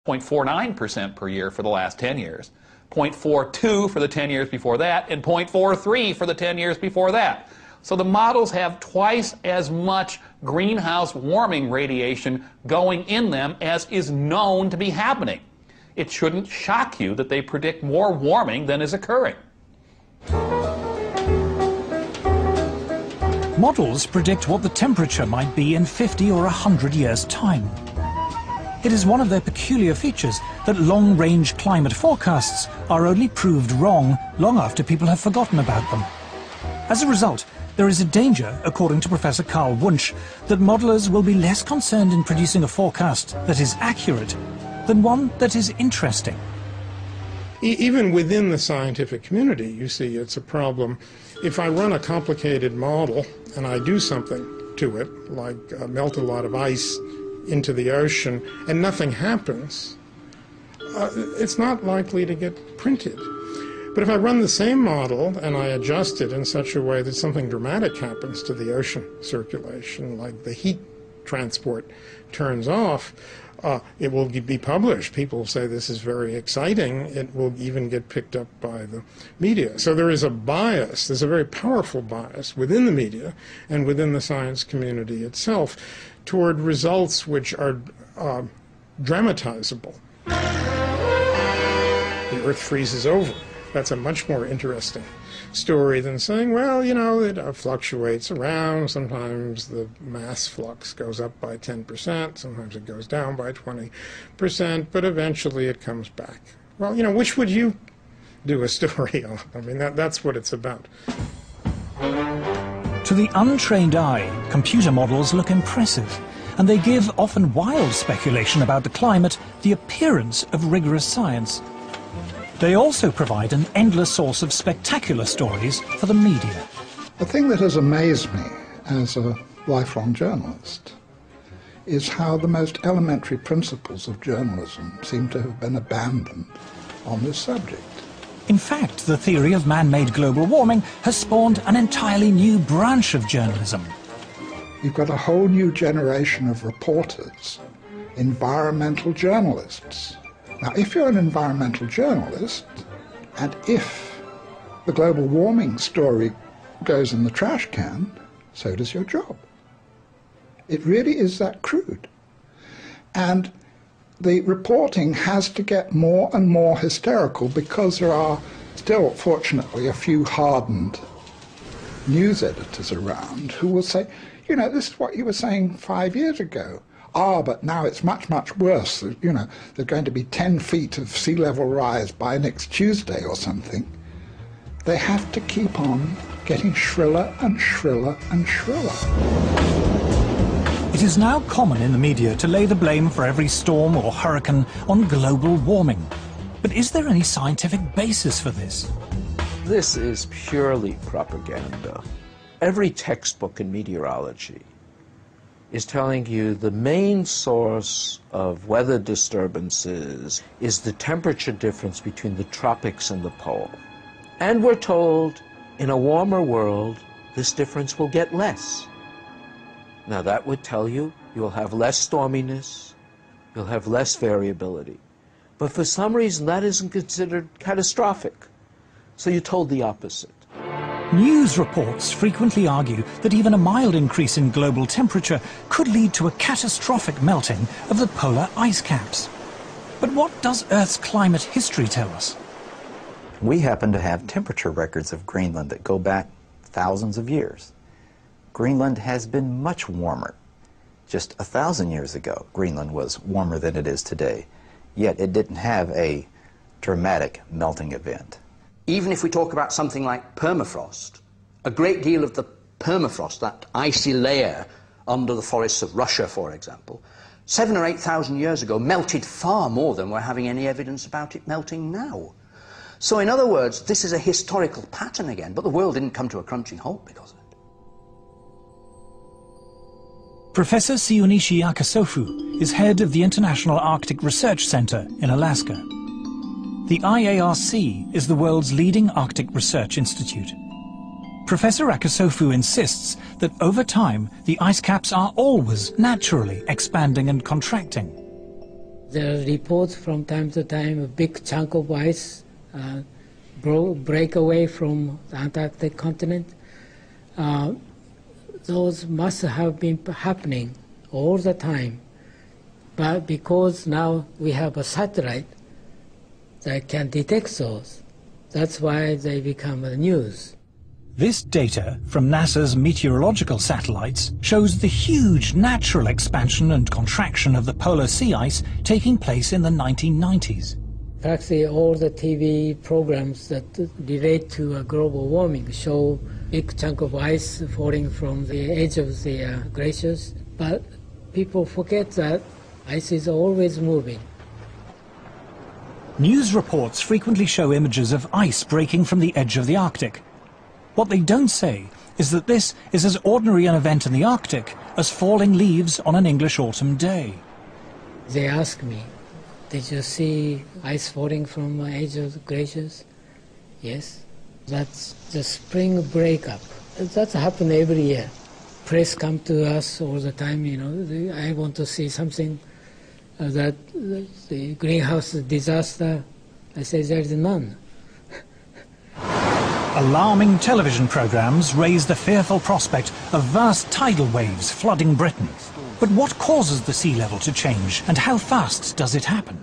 0.49% per year for the last 10 years, 0.42 for the 10 years before that, and 0.43 for the 10 years before that. So the models have twice as much greenhouse warming radiation going in them as is known to be happening. It shouldn't shock you that they predict more warming than is occurring. Models predict what the temperature might be in 50 or 100 years' time. It is one of their peculiar features that long-range climate forecasts are only proved wrong long after people have forgotten about them. As a result, there is a danger, according to Professor Carl Wunsch, that modelers will be less concerned in producing a forecast that is accurate than one that is interesting. Even within the scientific community, you see, it's a problem. If I run a complicated model and I do something to it, like melt a lot of ice into the ocean, and nothing happens, it's not likely to get printed. But if I run the same model and I adjust it in such a way that something dramatic happens to the ocean circulation, like the heat transport turns off, it will be published. People will say this is very exciting. It will even get picked up by the media. So there is a bias, there's a very powerful bias within the media and within the science community itself toward results which are dramatizable. The Earth freezes over. That's a much more interesting story than saying, well, you know, it fluctuates around. Sometimes the mass flux goes up by 10%, sometimes it goes down by 20%, but eventually it comes back. Well, you know, which would you do a story on? I mean, that's what it's about. To the untrained eye, computer models look impressive, and they give often wild speculation about the climate the appearance of rigorous science. They also provide an endless source of spectacular stories for the media. The thing that has amazed me as a lifelong journalist is how the most elementary principles of journalism seem to have been abandoned on this subject. In fact, the theory of man-made global warming has spawned an entirely new branch of journalism. You've got a whole new generation of reporters, environmental journalists. Now, if you're an environmental journalist, and if the global warming story goes in the trash can, so does your job. It really is that crude. And the reporting has to get more and more hysterical because there are still, fortunately, a few hardened news editors around who will say, you know, this is what you were saying 5 years ago. Ah, but now it's much, much worse. You know, there's going to be 10 feet of sea level rise by next Tuesday or something. They have to keep on getting shriller and shriller and shriller. It is now common in the media to lay the blame for every storm or hurricane on global warming. But is there any scientific basis for this? This is purely propaganda. Every textbook in meteorology is telling you the main source of weather disturbances is the temperature difference between the tropics and the pole. And we're told in a warmer world, this difference will get less. Now that would tell you you'll have less storminess, you'll have less variability. But for some reason that isn't considered catastrophic. So you're told the opposite. News reports frequently argue that even a mild increase in global temperature could lead to a catastrophic melting of the polar ice caps. But what does Earth's climate history tell us? We happen to have temperature records of Greenland that go back thousands of years. Greenland has been much warmer. Just 1,000 years ago, Greenland was warmer than it is today, yet it didn't have a dramatic melting event. Even if we talk about something like permafrost, a great deal of the permafrost, that icy layer under the forests of Russia, for example, 7,000 or 8,000 years ago melted far more than we're having any evidence about it melting now. So in other words, this is a historical pattern again, but the world didn't come to a crunching halt because of it. Professor Siunishi Akasofu is head of the International Arctic Research Center in Alaska. The IARC is the world's leading Arctic research institute. Professor Akasofu insists that over time, the ice caps are always naturally expanding and contracting. There are reports from time to time, a big chunk of ice break away from the Antarctic continent. Those must have been happening all the time. But because now we have a satellite that can detect those, that's why they become the news. This data from NASA's meteorological satellites shows the huge natural expansion and contraction of the polar sea ice taking place in the 1990s. Practically all the TV programs that relate to global warming show big chunk of ice falling from the edge of the glaciers, but people forget that ice is always moving. News reports frequently show images of ice breaking from the edge of the Arctic. What they don't say is that this is as ordinary an event in the Arctic as falling leaves on an English autumn day. They ask me, did you see ice falling from the edge of the glaciers? Yes. That's the spring breakup. That's happened every year. Press come to us all the time, you know, I want to see something that the greenhouse disaster. I say there's none. Alarming television programs raise the fearful prospect of vast tidal waves flooding Britain. But what causes the sea level to change, and how fast does it happen?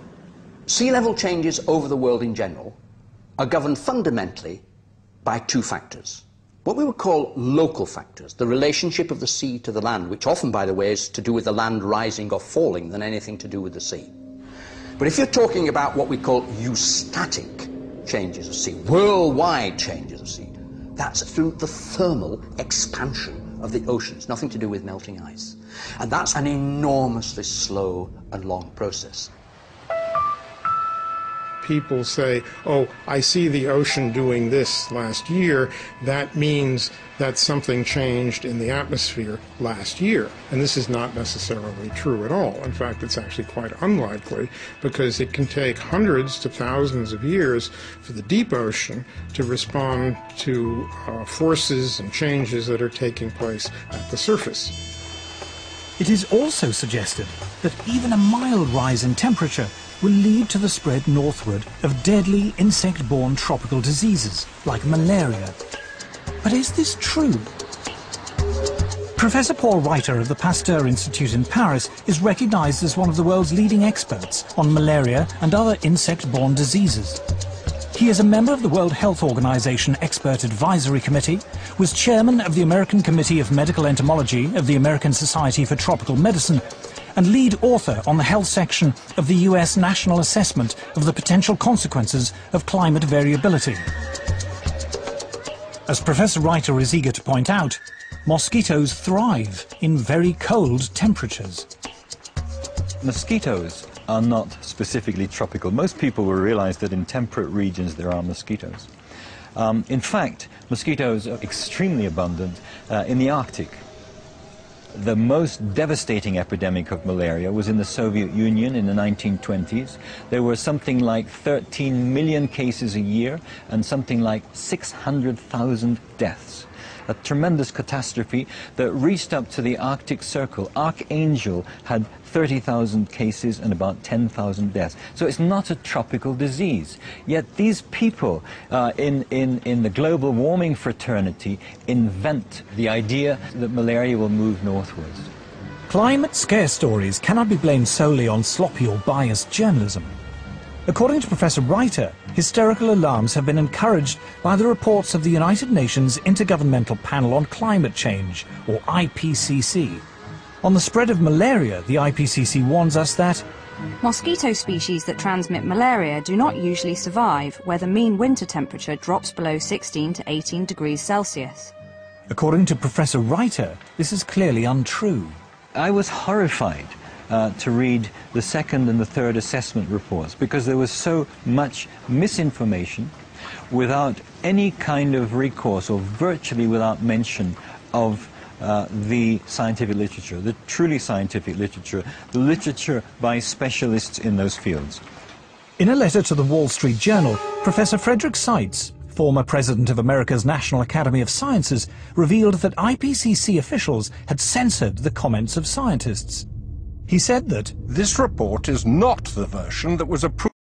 Sea level changes over the world in general are governed fundamentally by two factors. What we would call local factors, the relationship of the sea to the land, which often, by the way, is to do with the land rising or falling than anything to do with the sea. But if you're talking about what we call eustatic changes of sea, worldwide changes of sea, that's through the thermal expansion of the oceans, nothing to do with melting ice. And that's an enormously slow and long process. People say, oh, I see the ocean doing this last year. That means that something changed in the atmosphere last year. And this is not necessarily true at all. In fact, it's actually quite unlikely, because it can take hundreds to thousands of years for the deep ocean to respond to forces and changes that are taking place at the surface. It is also suggested that even a mild rise in temperature will lead to the spread northward of deadly insect-borne tropical diseases like malaria. But is this true? Professor Paul Reiter of the Pasteur Institute in Paris is recognized as one of the world's leading experts on malaria and other insect-borne diseases. He is a member of the World Health Organization Expert Advisory Committee, was chairman of the American Committee of Medical Entomology of the American Society for Tropical Medicine, and lead author on the health section of the US National Assessment of the Potential Consequences of Climate Variability. As Professor Reiter is eager to point out, mosquitoes thrive in very cold temperatures. Mosquitoes are not specifically tropical. Most people will realize that in temperate regions there are mosquitoes. In fact, mosquitoes are extremely abundant in the Arctic. The most devastating epidemic of malaria was in the Soviet Union in the 1920s. There were something like 13 million cases a year and something like 600,000 deaths. A tremendous catastrophe that reached up to the Arctic Circle. Archangel had 30,000 cases and about 10,000 deaths. So it's not a tropical disease. Yet these people in the global warming fraternity invent the idea that malaria will move northwards. Climate scare stories cannot be blamed solely on sloppy or biased journalism. According to Professor Reiter, hysterical alarms have been encouraged by the reports of the United Nations Intergovernmental Panel on Climate Change, or IPCC. On the spread of malaria, the IPCC warns us that mosquito species that transmit malaria do not usually survive where the mean winter temperature drops below 16 to 18 degrees Celsius. According to Professor Reiter, this is clearly untrue. I was horrified to read the second and the third assessment reports, because there was so much misinformation without any kind of recourse, or virtually without mention of the scientific literature, the truly scientific literature, the literature by specialists in those fields. In a letter to the Wall Street Journal, Professor Frederick Seitz, former president of America's National Academy of Sciences, revealed that IPCC officials had censored the comments of scientists. He said that this report is not the version that was approved